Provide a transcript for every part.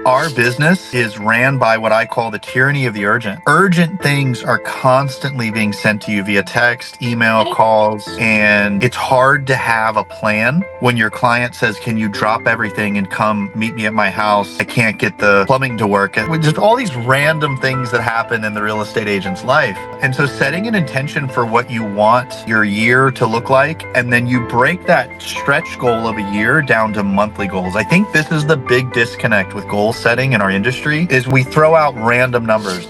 Our business is ran by what I call the tyranny of the urgent. Urgent things are constantly being sent to you via text, email, calls, and it's hard to have a plan when your client says, can you drop everything and come meet me at my house? I can't get the plumbing to work. Just all these random things that happen in the real estate agent's life. And so setting an intention for what you want your year to look like, and then you break that stretch goal of a year down to monthly goals. I think this is the big disconnect with goal setting in our industry is we throw out random numbers.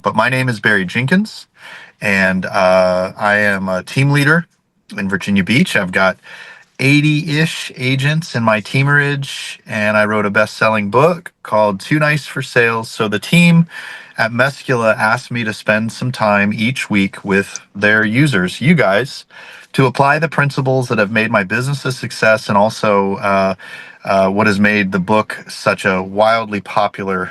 But my name is Barry Jenkins, and I am a team leader in Virginia Beach. I've got 80-ish agents in my teamerage, and I wrote a best-selling book called Too Nice for Sales. So the team at Meskula asked me to spend some time each week with their users, you guys, to apply the principles that have made my business a success, and also what has made the book such a wildly popular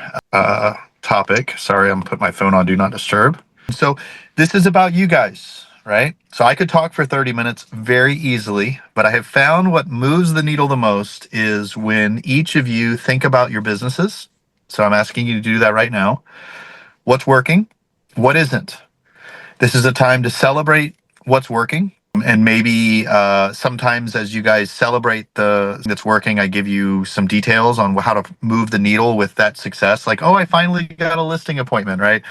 topic. Sorry, I'm putting my phone on Do Not Disturb. So this is about you guys, right? So I could talk for 30 minutes very easily, but I have found what moves the needle the most is when each of you think about your businesses. So I'm asking you to do that right now. What's working? What isn't? This is a time to celebrate what's working. And maybe sometimes as you guys celebrate that's working, I give you some details on how to move the needle with that success. Like, oh, I finally got a listing appointment, right?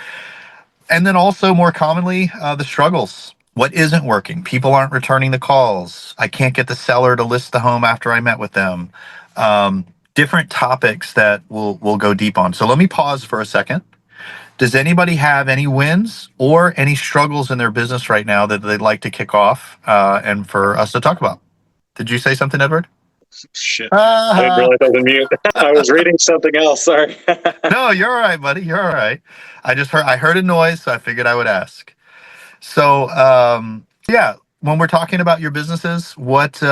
And then also more commonly, the struggles. What isn't working? People aren't returning the calls. I can't get the seller to list the home after I met with them. Different topics that we'll go deep on. So let me pause for a second. Does anybody have any wins or any struggles in their business right now that they'd like to kick off and for us to talk about? Did you say something, Edward? Shit. I didn't realize I was on mute. I was reading something else. Sorry. No, you're all right, buddy. You're all right. I heard a noise, so I figured I would ask. So, yeah, when we're talking about your businesses, what's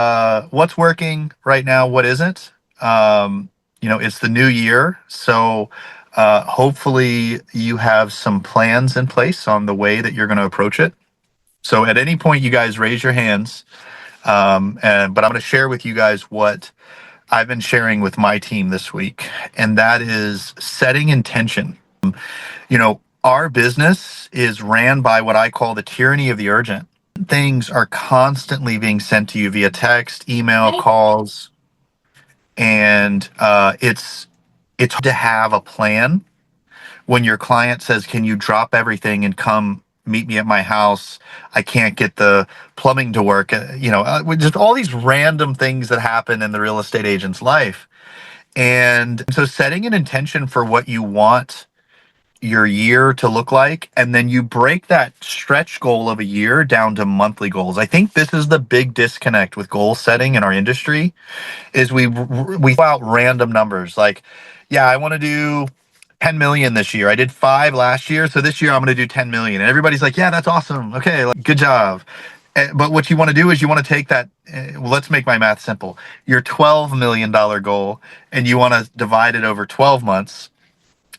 working right now, what isn't? It's the new year, so hopefully you have some plans in place on the way that you're going to approach it. So at any point, you guys raise your hands, but I'm going to share with you guys what I've been sharing with my team this week, and that is setting intention. Our business is ran by what I call the tyranny of the urgent. Things are constantly being sent to you via text, email, calls, and it's hard to have a plan when your client says, can you drop everything and come meet me at my house? I can't get the plumbing to work. Just all these random things that happen in the real estate agent's life. And so setting an intention for what you want your year to look like, and then you break that stretch goal of a year down to monthly goals. I think this is the big disconnect with goal setting in our industry is we throw out random numbers like, yeah, I want to do 10 million this year. I did 5 last year, so this year I'm going to do 10 million. And everybody's like, yeah, that's awesome. Okay, good job. But what you want to do is you want to take that, let's make my math simple, your $12 million goal, and you want to divide it over 12 months.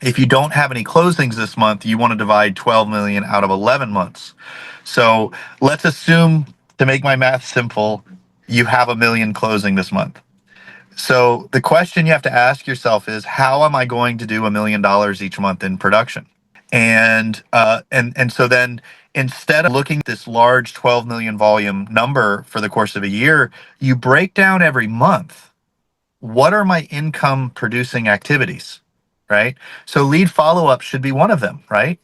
If you don't have any closings this month, you want to divide 12 million out of 11 months. So let's assume, to make my math simple, you have 1 million closing this month. So the question you have to ask yourself is, how am I going to do $1 million each month in production? And so then instead of looking at this large 12 million volume number for the course of a year, you break down every month. What are my income producing activities? Right? So lead follow-up should be one of them, right?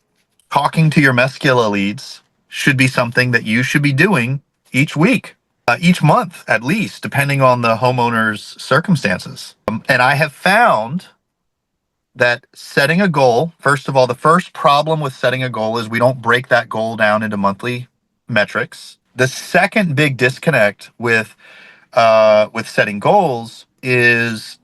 Talking to your Meskula leads should be something that you should be doing each week, each month at least, depending on the homeowner's circumstances. And I have found that setting a goal, first of all, the first problem with setting a goal is we don't break that goal down into monthly metrics. The second big disconnect with setting goals is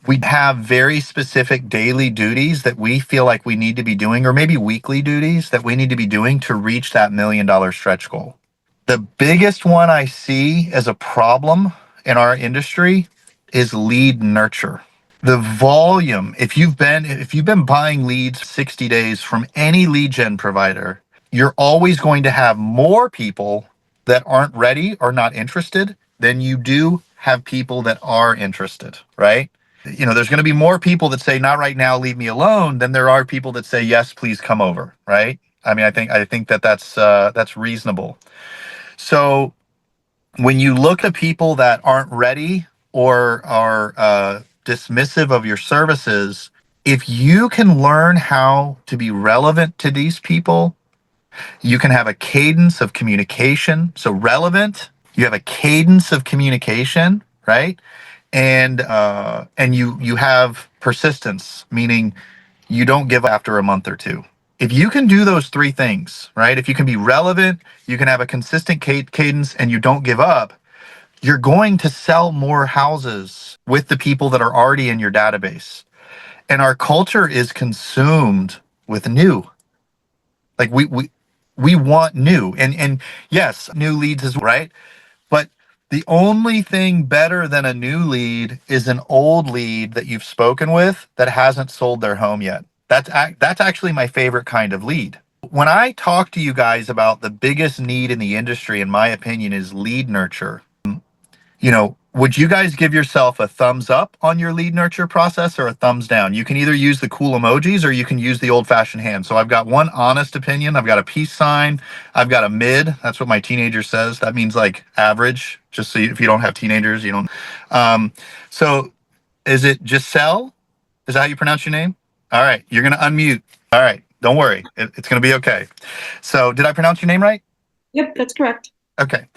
we have very specific daily duties that we feel like we need to be doing, or maybe weekly duties that we need to be doing to reach that $1 million stretch goal. The biggest one I see as a problem in our industry is lead nurture. The volume, if you've been buying leads 60 days from any lead gen provider, you're always going to have more people that aren't ready or not interested than you do have people that are interested, right? There's going to be more people that say, not right now, leave me alone, than there are people that say, yes, please come over. Right. I mean, I think that that's reasonable. So when you look at people that aren't ready or are dismissive of your services, if you can learn how to be relevant to these people, you can have a cadence of communication. So relevant, you have a cadence of communication, right? And you have persistence, meaning you don't give up after a month or two. If you can do those three things, right? If you can be relevant, you can have a consistent cadence, and you don't give up, you're going to sell more houses with the people that are already in your database. And our culture is consumed with new. Like we want new. And yes, new leads is right. But the only thing better than a new lead is an old lead that you've spoken with that hasn't sold their home yet. That's actually my favorite kind of lead. When I talk to you guys about the biggest need in the industry, in my opinion, is lead nurture. Would you guys give yourself a thumbs up on your lead nurture process or a thumbs down? You can either use the cool emojis or you can use the old fashioned hand. So I've got one honest opinion. I've got a peace sign. I've got a mid. That's what my teenager says. That means like average, just so if you don't have teenagers, you don't. So is it Giselle? Is that how you pronounce your name? All right. You're going to unmute. All right. Don't worry. It's going to be okay. So did I pronounce your name right? Yep, that's correct. Okay.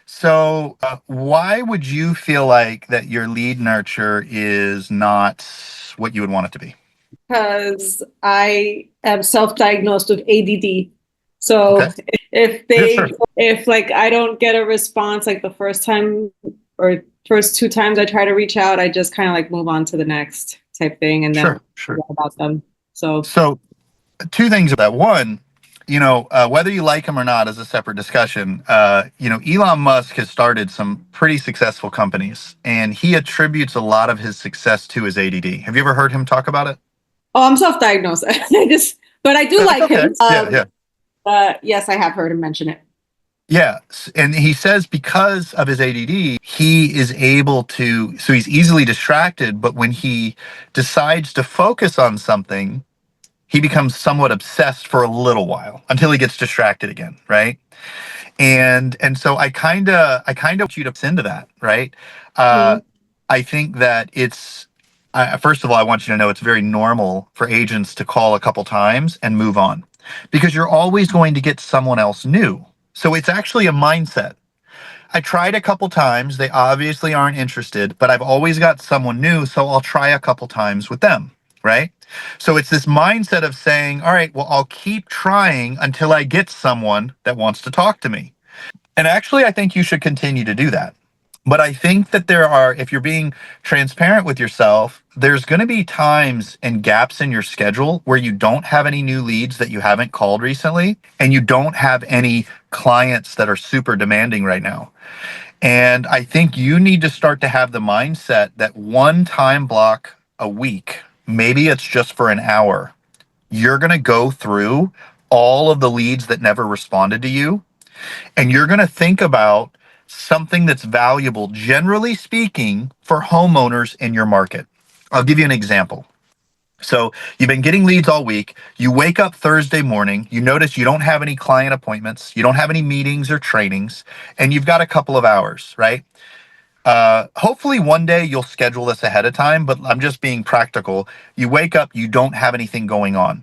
So, why would you feel like that your lead nurture is not what you would want it to be? Because I am self-diagnosed with ADD. So Okay. if like I don't get a response like the first time or first two times I try to reach out, I just kind of like move on to the next type thing and then Sure. forget about them. So Two things about that. One, whether you like him or not is a separate discussion. Elon Musk has started some pretty successful companies, and he attributes a lot of his success to his ADD. Have you ever heard him talk about it? I'm self-diagnosed. But I do That's like okay. him. Yeah. Yes, I have heard him mention it. Yeah. And he says because of his ADD, he is able to, so he's easily distracted, but when he decides to focus on something, he becomes somewhat obsessed for a little while until he gets distracted again, right? And so I kind of want you to into that, right? Mhm. I think that first of all, I want you to know it's very normal for agents to call a couple times and move on, because you're always going to get someone else new. So it's actually a mindset. I tried a couple times. They obviously aren't interested, but I've always got someone new, so I'll try a couple times with them, right? So it's this mindset of saying, all right, well, I'll keep trying until I get someone that wants to talk to me. And actually, I think you should continue to do that. But I think that if you're being transparent with yourself, there's going to be times and gaps in your schedule where you don't have any new leads that you haven't called recently, and you don't have any clients that are super demanding right now. And I think you need to start to have the mindset that one time block a week, maybe it's just for an hour, you're going to go through all of the leads that never responded to you, and you're going to think about something that's valuable, generally speaking, for homeowners in your market. I'll give you an example. So you've been getting leads all week. You wake up Thursday morning, you notice you don't have any client appointments, you don't have any meetings or trainings, and you've got a couple of hours, right? Hopefully one day you'll schedule this ahead of time, but I'm just being practical. You wake up, you don't have anything going on.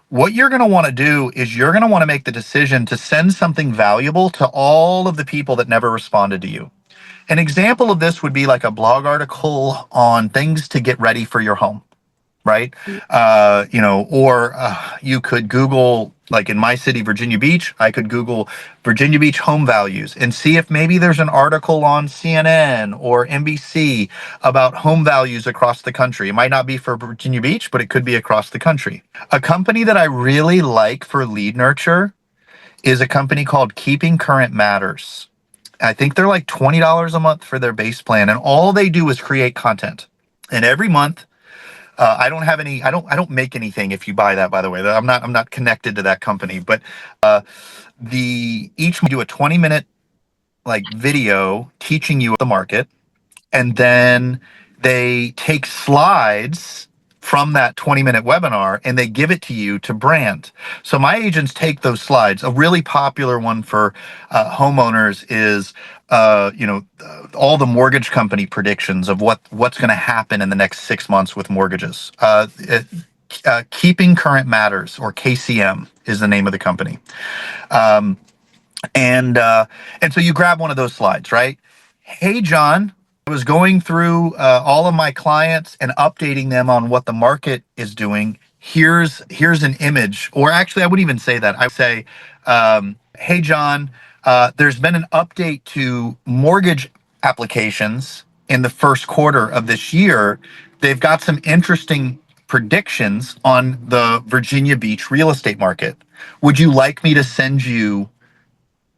What you're going to want to do is you're going to want to make the decision to send something valuable to all of the people that never responded to you. An example of this would be like a blog article on things to get ready for your home, right? Or you could Google, like in my city, Virginia Beach, I could Google Virginia Beach home values and see if maybe there's an article on CNN or NBC about home values across the country. It might not be for Virginia Beach, but it could be across the country. A company that I really like for lead nurture is a company called Keeping Current Matters. I think they're like $20 a month for their base plan, and all they do is create content. And every month, I don't have any. I don't make anything if you buy that. By the way, I'm not connected to that company. But each month do a 20-minute like video teaching you the market, and then they take slides from that 20-minute webinar and they give it to you to brand. So my agents take those slides. A really popular one for homeowners is all the mortgage company predictions of what's going to happen in the next 6 months with mortgages. Keeping Current Matters, or KCM is the name of the company. And so you grab one of those slides, right? Hey, John, I was going through all of my clients and updating them on what the market is doing. Here's an image, or actually, I wouldn't even say that. I would say, hey, John, there's been an update to mortgage applications in the first quarter of this year. They've got some interesting predictions on the Virginia Beach real estate market. Would you like me to send you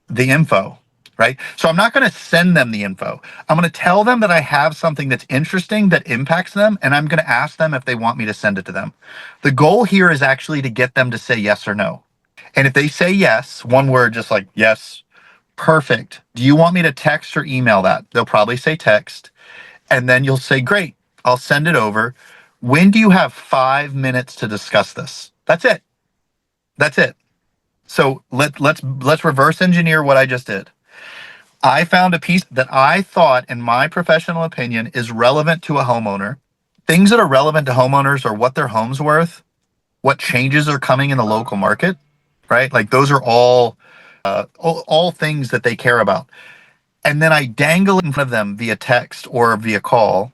the info? Right? So I'm not going to send them the info. I'm going to tell them that I have something that's interesting that impacts them, and I'm going to ask them if they want me to send it to them. The goal here is actually to get them to say yes or no. And if they say yes, one word, just like yes, perfect. Do you want me to text or email that? They'll probably say text. And then you'll say, great, I'll send it over. When do you have 5 minutes to discuss this? That's it. That's it. So let's reverse engineer what I just did. I found a piece that I thought, in my professional opinion, is relevant to a homeowner. Things that are relevant to homeowners are what their home's worth, what changes are coming in the local market, right? Like those are all things that they care about. And then I dangle it in front of them via text or via call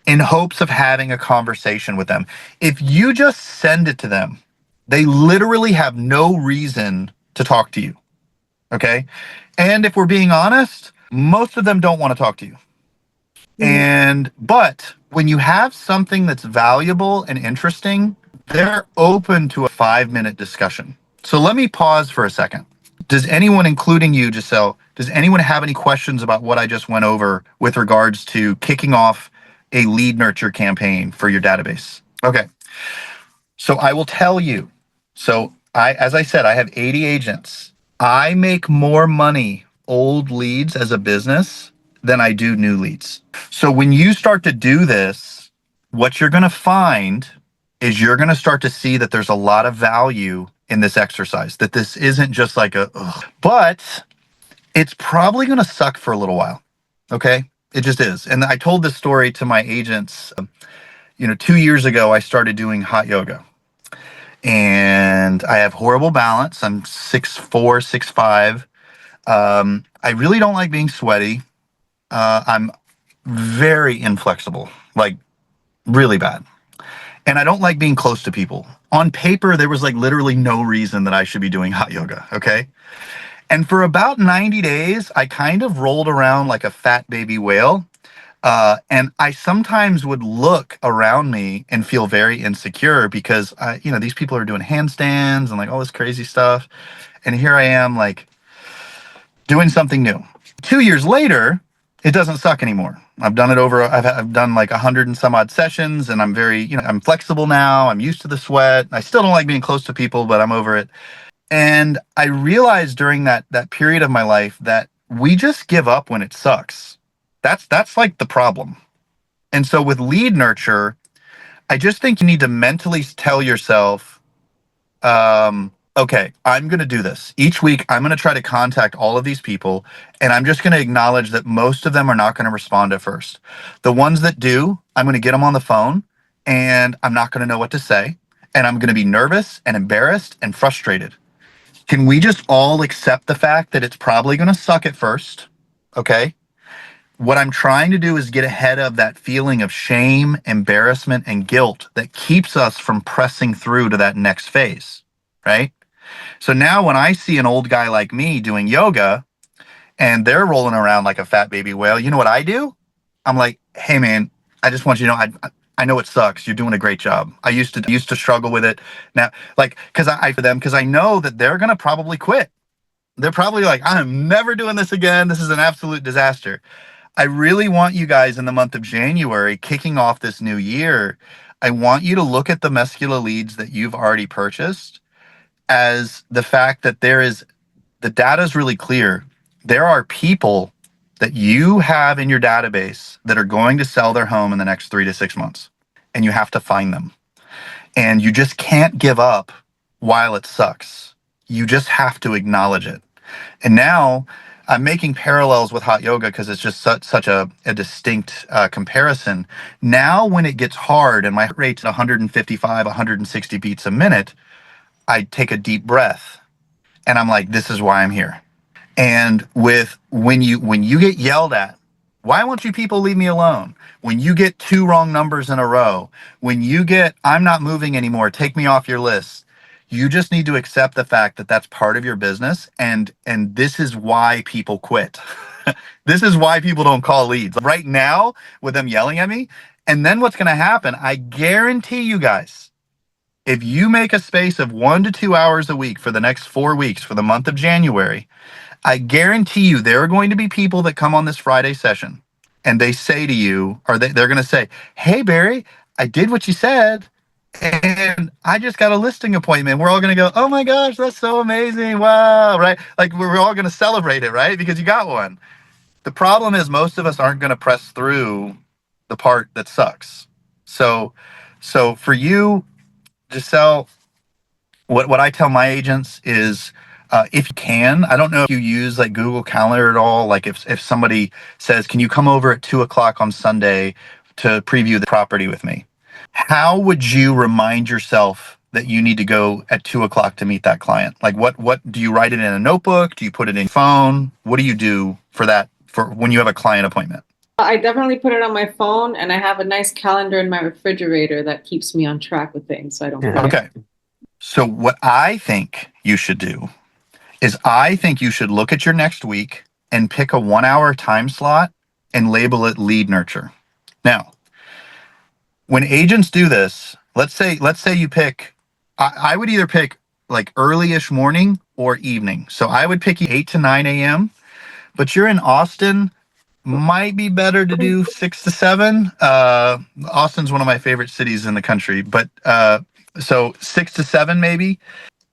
in hopes of having a conversation with them. If you just send it to them, they literally have no reason to talk to you. Okay. And if we're being honest, most of them don't want to talk to you. But when you have something that's valuable and interesting, they're open to a 5-minute discussion. So let me pause for a second. Does anyone, including you, Giselle, does anyone have any questions about what I just went over with regards to kicking off a lead nurture campaign for your database? Okay. So I will tell you. So as I said, I have 80 agents. I make more money old leads as a business than I do new leads. So when you start to do this, what you're going to find is you're going to start to see that there's a lot of value in this exercise, that this isn't just like but it's probably going to suck for a little while. Okay. It just is. And I told this story to my agents. 2 years ago, I started doing hot yoga. And I have horrible balance. I'm 6'4", 6'5". I really don't like being sweaty. I'm very inflexible, like really bad. And I don't like being close to people. On paper, there was like literally no reason that I should be doing hot yoga, okay? And for about 90 days, I kind of rolled around like a fat baby whale. And I sometimes would look around me and feel very insecure because, these people are doing handstands and like all this crazy stuff. And here I am like doing something new. 2 years later, it doesn't suck anymore. I've done it I've done like 100 and some odd sessions, and I'm very, I'm flexible now. I'm used to the sweat. I still don't like being close to people, but I'm over it. And I realized during that period of my life that we just give up when it sucks. That's like the problem. And so with lead nurture, I just think you need to mentally tell yourself, okay, I'm going to do this. Each week, I'm going to try to contact all of these people, and I'm just going to acknowledge that most of them are not going to respond at first. The ones that do, I'm going to get them on the phone, and I'm not going to know what to say, and I'm going to be nervous and embarrassed and frustrated. Can we just all accept the fact that it's probably going to suck at first? Okay. What I'm trying to do is get ahead of that feeling of shame, embarrassment, and guilt that keeps us from pressing through to that next phase, right? So now when I see an old guy like me doing yoga and they're rolling around like a fat baby whale, you know what I do? I'm like, hey man, I just want you to know, I know it sucks. You're doing a great job. I used to struggle with it. Now, like, because I know that they're gonna probably quit. They're probably like, I'm never doing this again. This is an absolute disaster. I really want you guys in the month of January, kicking off this new year, I want you to look at the Meskula leads that you've already purchased as the fact that the data is really clear. There are people that you have in your database that are going to sell their home in the next 3 to 6 months, and you have to find them. And you just can't give up while it sucks. You just have to acknowledge it. And now I'm making parallels with hot yoga because it's just such a distinct comparison. Now, when it gets hard and my heart rate's 155, 160 beats a minute, I take a deep breath and I'm like, this is why I'm here. And when you get yelled at, why won't you people leave me alone? When you get 2 wrong numbers in a row, when you get, I'm not moving anymore, take me off your list. You just need to accept the fact that that's part of your business. And this is why people quit. This is why people don't call leads right now with them yelling at me. And then what's going to happen? I guarantee you guys, if you make a space of 1 to 2 hours a week for the next 4 weeks for the month of January, I guarantee you there are going to be people that come on this Friday session and they say to you, or they're going to say, hey, Barry, I did what you said and I just got a listing appointment. We're all going to go, oh my gosh, that's so amazing. Wow. Right. Like we're all going to celebrate it, right? Because you got one. The problem is most of us aren't going to press through the part that sucks. So for you, Giselle, what I tell my agents is, if you can, I don't know if you use like Google Calendar at all. Like if somebody says, can you come over at 2:00 on Sunday to preview the property with me? How would you remind yourself that you need to go at 2:00 to meet that client? Like what do you write it in a notebook? Do you put it in your phone? What do you do for that, for when you have a client appointment? I definitely put it on my phone, and I have a nice calendar in my refrigerator that keeps me on track with things so I don't forget. Okay. So what I think you should do is I think you should look at your next week and pick a 1-hour time slot and label it lead nurture. Now, when agents do this, let's say you pick, I would either pick like early-ish morning or evening. So I would pick 8 to 9 a.m., but you're in Austin, might be better to do 6 to 7. Austin's one of my favorite cities in the country, but so 6 to 7 maybe.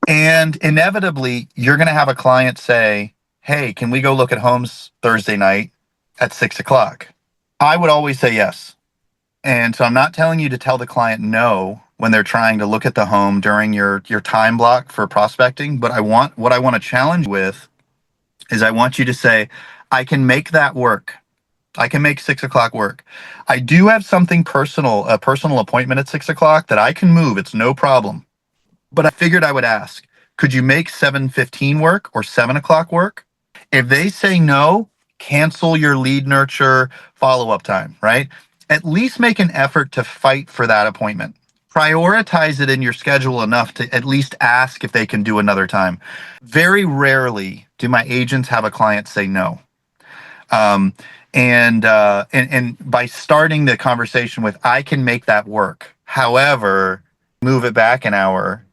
And inevitably, you're going to have a client say, hey, can we go look at homes Thursday night at 6:00? I would always say yes. And so I'm not telling you to tell the client no when they're trying to look at the home during your time block for prospecting. But what I want to challenge you with is I want you to say, I can make that work. I can make 6:00 work. I do have something personal, a personal appointment at 6:00 that I can move. It's no problem. But I figured I would ask, could you make 7:15 work or 7:00 work? If they say no, cancel your lead nurture follow-up time, right? At least make an effort to fight for that appointment. Prioritize it in your schedule enough to at least ask if they can do another time. Very rarely do my agents have a client say no. And by starting the conversation with, I can make that work. However, move it back an hour.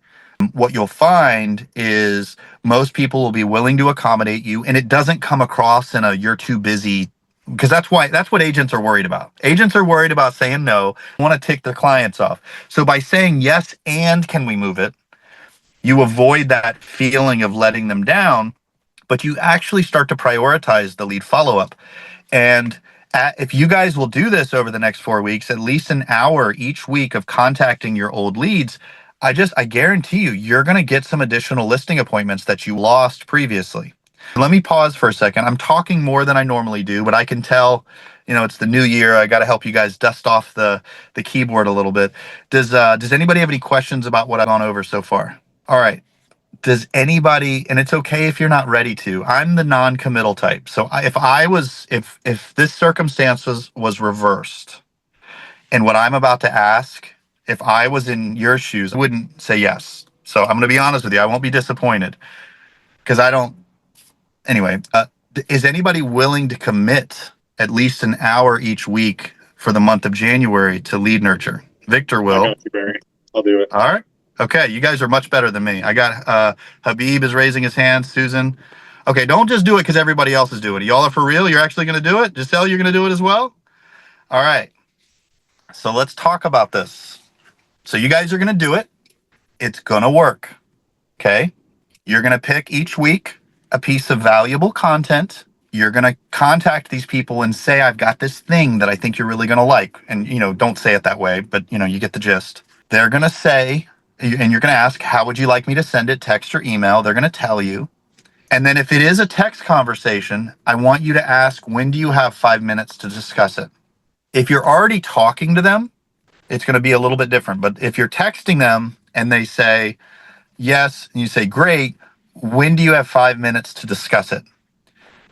What you'll find is most people will be willing to accommodate you, and it doesn't come across in a you're too busy, because that's what agents are worried about. Agents are worried about saying no, want to tick their clients off. So by saying yes and can we move it, you avoid that feeling of letting them down, but you actually start to prioritize the lead follow-up. And if you guys will do this over the next 4 weeks, at least an hour each week of contacting your old leads, I guarantee you're going to get some additional listing appointments that you lost previously. Let me pause for a second. I'm talking more than I normally do, but I can tell, it's the new year. I got to help you guys dust off the keyboard a little bit. Does anybody have any questions about what I've gone over so far? All right. Does anybody, and it's okay if you're not ready to, I'm the non-committal type. So if this circumstance was reversed, and what I'm about to ask, if I was in your shoes, I wouldn't say yes. So I'm going to be honest with you. I won't be disappointed because I don't. Anyway, is anybody willing to commit at least an hour each week for the month of January to lead nurture? Victor will. I got you, Barry. I'll do it. All right. Okay. You guys are much better than me. I got Habib is raising his hand. Susan. Okay. Don't just do it because everybody else is doing it. Y'all are for real? You're actually going to do it? Giselle, you're going to do it as well? All right. So let's talk about this. So you guys are going to do it. It's going to work. Okay. You're going to pick each week a piece of valuable content. you're going to contact these people and say, I've got this thing that I think you're really going to like. And, don't say it that way, but, you get the gist. They're going to say, and you're going to ask, how would you like me to send it, text or email? They're going to tell you. And then if it is a text conversation, I want you to ask, when do you have 5 minutes to discuss it? If you're already talking to them, it's going to be a little bit different. But if you're texting them and they say, yes, and you say, great, when do you have 5 minutes to discuss it?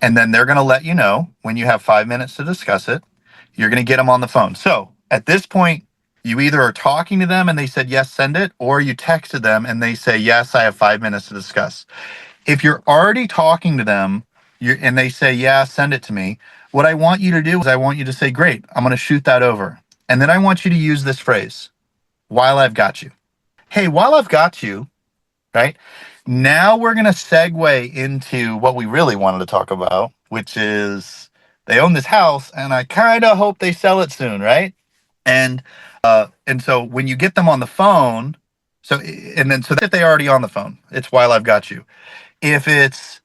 And then they're going to let you know when you have 5 minutes to discuss it. You're going to get them on the phone. So at this point, you either are talking to them and they said, yes, send it, or you texted them and they say, yes, I have 5 minutes to discuss. If you're already talking to them and they say, yeah, send it to me, what I want you to do is I want you to say, great, I'm going to shoot that over. And then I want you to use this phrase, while I've got you. Hey, while I've got you, right? Now we're going to segue into what we really wanted to talk about, which is they own this house and I kind of hope they sell it soon, right? And so when you get them on the phone, so that they already on the phone, it's while I've got you. If it's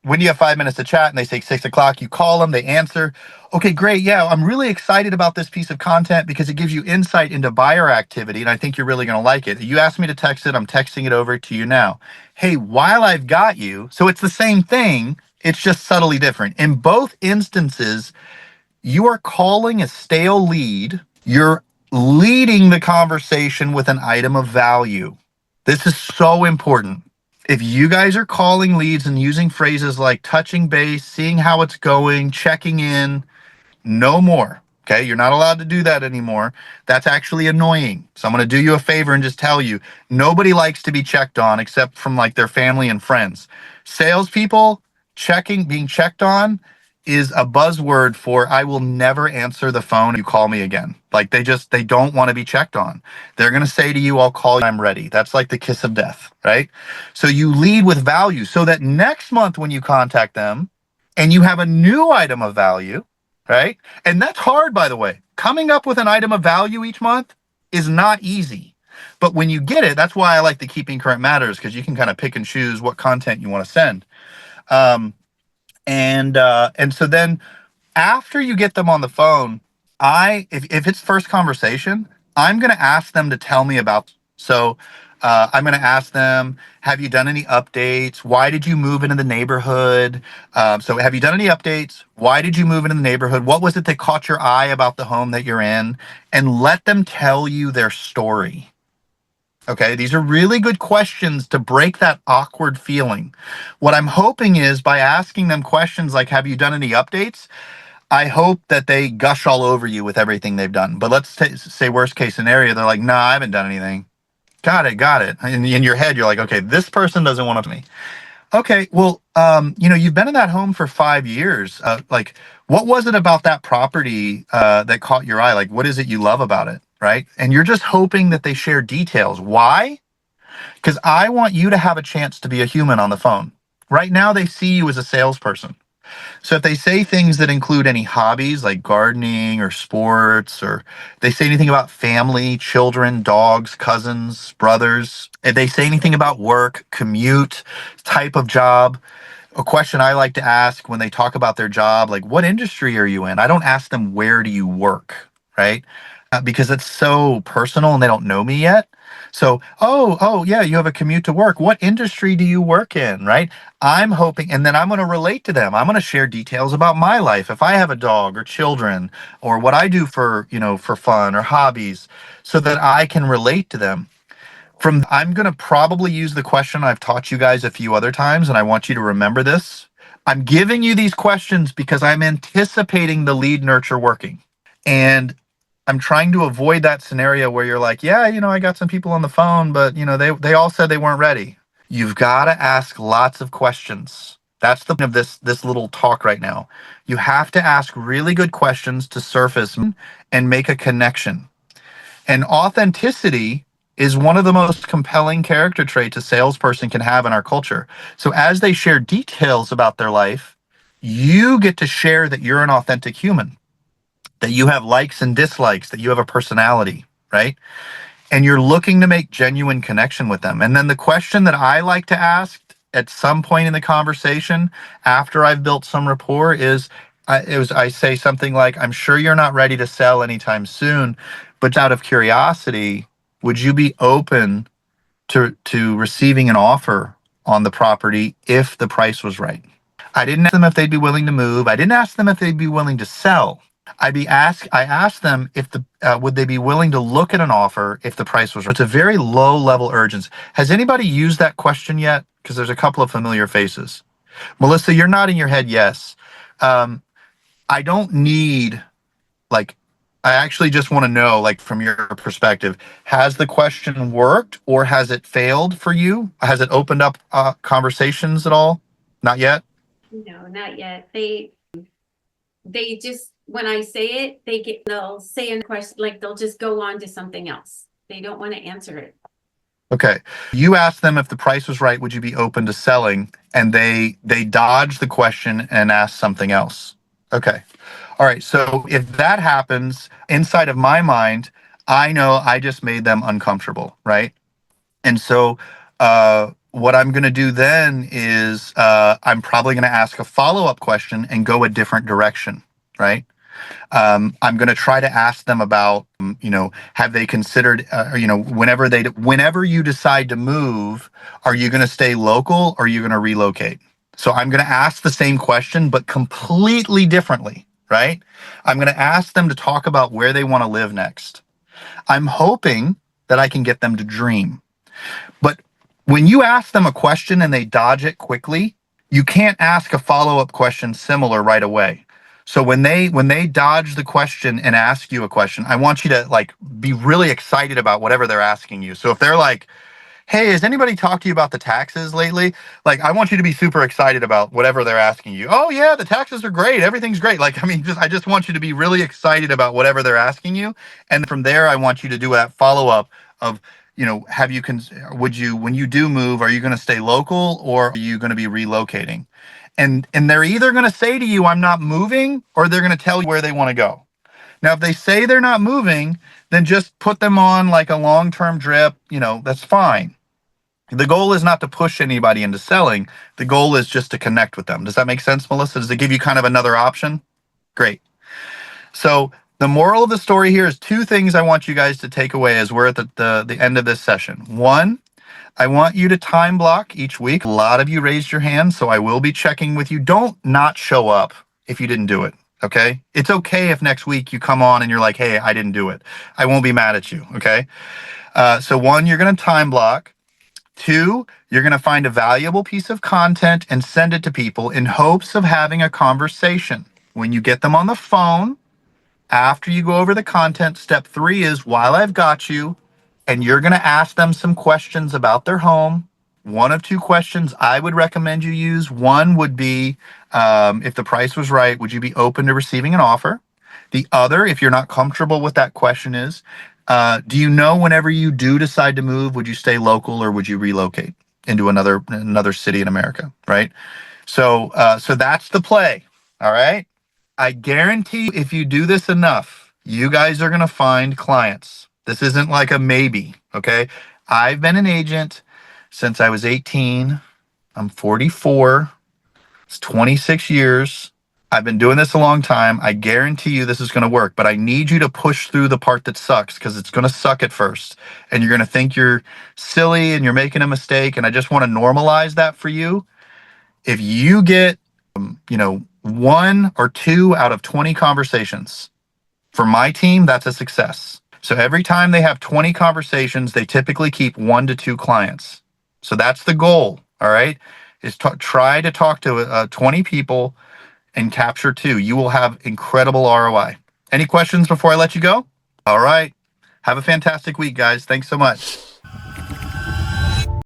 when you have 5 minutes to chat and they say 6 o'clock, you call them, they answer. Okay, great. Yeah, I'm really excited about this piece of content because it gives you insight into buyer activity and I think you're really going to like it. You asked me to text it. I'm texting it over to you now. Hey, while I've got you, so it's the same thing. It's just subtly different. In both instances, you are calling a stale lead. You're leading the conversation with an item of value. This is so important. If you guys are calling leads and using phrases like touching base, seeing how it's going, checking in, no more. Okay, you're not allowed to do that anymore. That's actually annoying. So I'm going to do you a favor and just tell you, nobody likes to be checked on except from like their family and friends. Salespeople being checked on is a buzzword for I will never answer the phone if you call me again. Like they don't want to be checked on. They're going to say to you, I'll call you when I'm ready. That's like the kiss of death, right? So you lead with value so that next month when you contact them and you have a new item of value, right? And that's hard, by the way. Coming up with an item of value each month is not easy. But when you get it, that's why I like the Keeping Current Matters, because you can kind of pick and choose what content you want to send. And so then after you get them on the phone, if it's first conversation, I'm going to ask them to tell me about. So I'm going to ask them, have you done any updates? Why did you move into the neighborhood? So have you done any updates? Why did you move into the neighborhood? What was it that caught your eye about the home that you're in? And let them tell you their story. Okay, these are really good questions to break that awkward feeling. What I'm hoping is by asking them questions like, have you done any updates? I hope that they gush all over you with everything they've done. But let's say worst case scenario, they're like, nah, I haven't done anything. Got it. And in your head, you're like, okay, this person doesn't want to me. Okay, well, you've been in that home for 5 years. Like, what was it about that property that caught your eye? Like, what is it you love about it, right? And you're just hoping that they share details. Why? Because I want you to have a chance to be a human on the phone. Right now, they see you as a salesperson. So if they say things that include any hobbies like gardening or sports, or they say anything about family, children, dogs, cousins, brothers, if they say anything about work, commute, type of job, a question I like to ask when they talk about their job, like, what industry are you in? I don't ask them, where do you work, right? Because it's so personal and they don't know me yet. So, oh, yeah, you have a commute to work. What industry do you work in, right? I'm hoping, and then I'm going to relate to them. I'm going to share details about my life. If I have a dog or children or what I do for fun or hobbies, so that I can relate to them. I'm going to probably use the question I've taught you guys a few other times, and I want you to remember this. I'm giving you these questions because I'm anticipating the lead nurture working. And I'm trying to avoid that scenario where you're like, yeah, I got some people on the phone, but they all said they weren't ready. You've got to ask lots of questions. That's the point of this little talk right now. You have to ask really good questions to surface and make a connection. And authenticity is one of the most compelling character traits a salesperson can have in our culture. So as they share details about their life, you get to share that you're an authentic human, that you have likes and dislikes, that you have a personality, right? And you're looking to make genuine connection with them. And then the question that I like to ask at some point in the conversation after I've built some rapport is I say something like, I'm sure you're not ready to sell anytime soon, but out of curiosity, would you be open to receiving an offer on the property if the price was right? I didn't ask them if they'd be willing to move. I didn't ask them if they'd be willing to sell. I asked them if would they be willing to look at an offer if the price was right. It's a very low level urgency. Has anybody used that question yet? Because there's a couple of familiar faces. Melissa, you're nodding your head yes. I don't need, like, I actually just want to know, like, from your perspective, has the question worked or has it failed for you? Has it opened up conversations at all? Not yet? No, not yet. They just, when I say it, they'll say a question, like they'll just go on to something else. They don't want to answer it. Okay. You asked them if the price was right, would you be open to selling? And they dodged the question and asked something else. Okay. All right. So if that happens inside of my mind, I know I just made them uncomfortable, right? And so what I'm going to do then is I'm probably going to ask a follow-up question and go a different direction, right? I'm going to try to ask them about, have they considered, whenever you decide to move, are you going to stay local or are you going to relocate? So I'm going to ask the same question, but completely differently, right? I'm going to ask them to talk about where they want to live next. I'm hoping that I can get them to dream. But when you ask them a question and they dodge it quickly, you can't ask a follow-up question similar right away. So when they dodge the question and ask you a question, I want you to, like, be really excited about whatever they're asking you. So if they're like, hey, has anybody talked to you about the taxes lately? Like, I want you to be super excited about whatever they're asking you. Oh yeah, the taxes are great. Everything's great. Like, I mean, I just want you to be really excited about whatever they're asking you. And from there, I want you to do that follow-up of, when you do move, are you going to stay local or are you going to be relocating? And they're either going to say to you, I'm not moving, or they're going to tell you where they want to go. Now, if they say they're not moving, then just put them on like a long-term drip, that's fine. The goal is not to push anybody into selling. The goal is just to connect with them. Does that make sense, Melissa? Does it give you kind of another option? Great. So the moral of the story here is two things I want you guys to take away as we're at the end of this session. One, I want you to time block each week. A lot of you raised your hand, so I will be checking with you. Don't not show up if you didn't do it, okay? It's okay if next week you come on and you're like, hey, I didn't do it. I won't be mad at you, okay? So one, you're going to time block. Two, you're going to find a valuable piece of content and send it to people in hopes of having a conversation. When you get them on the phone, after you go over the content, step three is, while I've got you, and you're going to ask them some questions about their home. One of two questions I would recommend you use. One would be, if the price was right, would you be open to receiving an offer? The other, if you're not comfortable with that question, is, do you know whenever you do decide to move, would you stay local or would you relocate into another city in America, right? So that's the play, all right? I guarantee if you do this enough, you guys are going to find clients. This isn't like a maybe, okay? I've been an agent since I was 18. I'm 44. It's 26 years. I've been doing this a long time. I guarantee you this is going to work, but I need you to push through the part that sucks, because it's going to suck at first. And you're going to think you're silly and you're making a mistake. And I just want to normalize that for you. If you get, 1 or 2 out of 20 conversations, for my team, that's a success. So every time they have 20 conversations, they typically keep 1 to 2 clients. So that's the goal, all right? Is try to talk to 20 people and capture 2. You will have incredible ROI. Any questions before I let you go? All right. Have a fantastic week, guys. Thanks so much.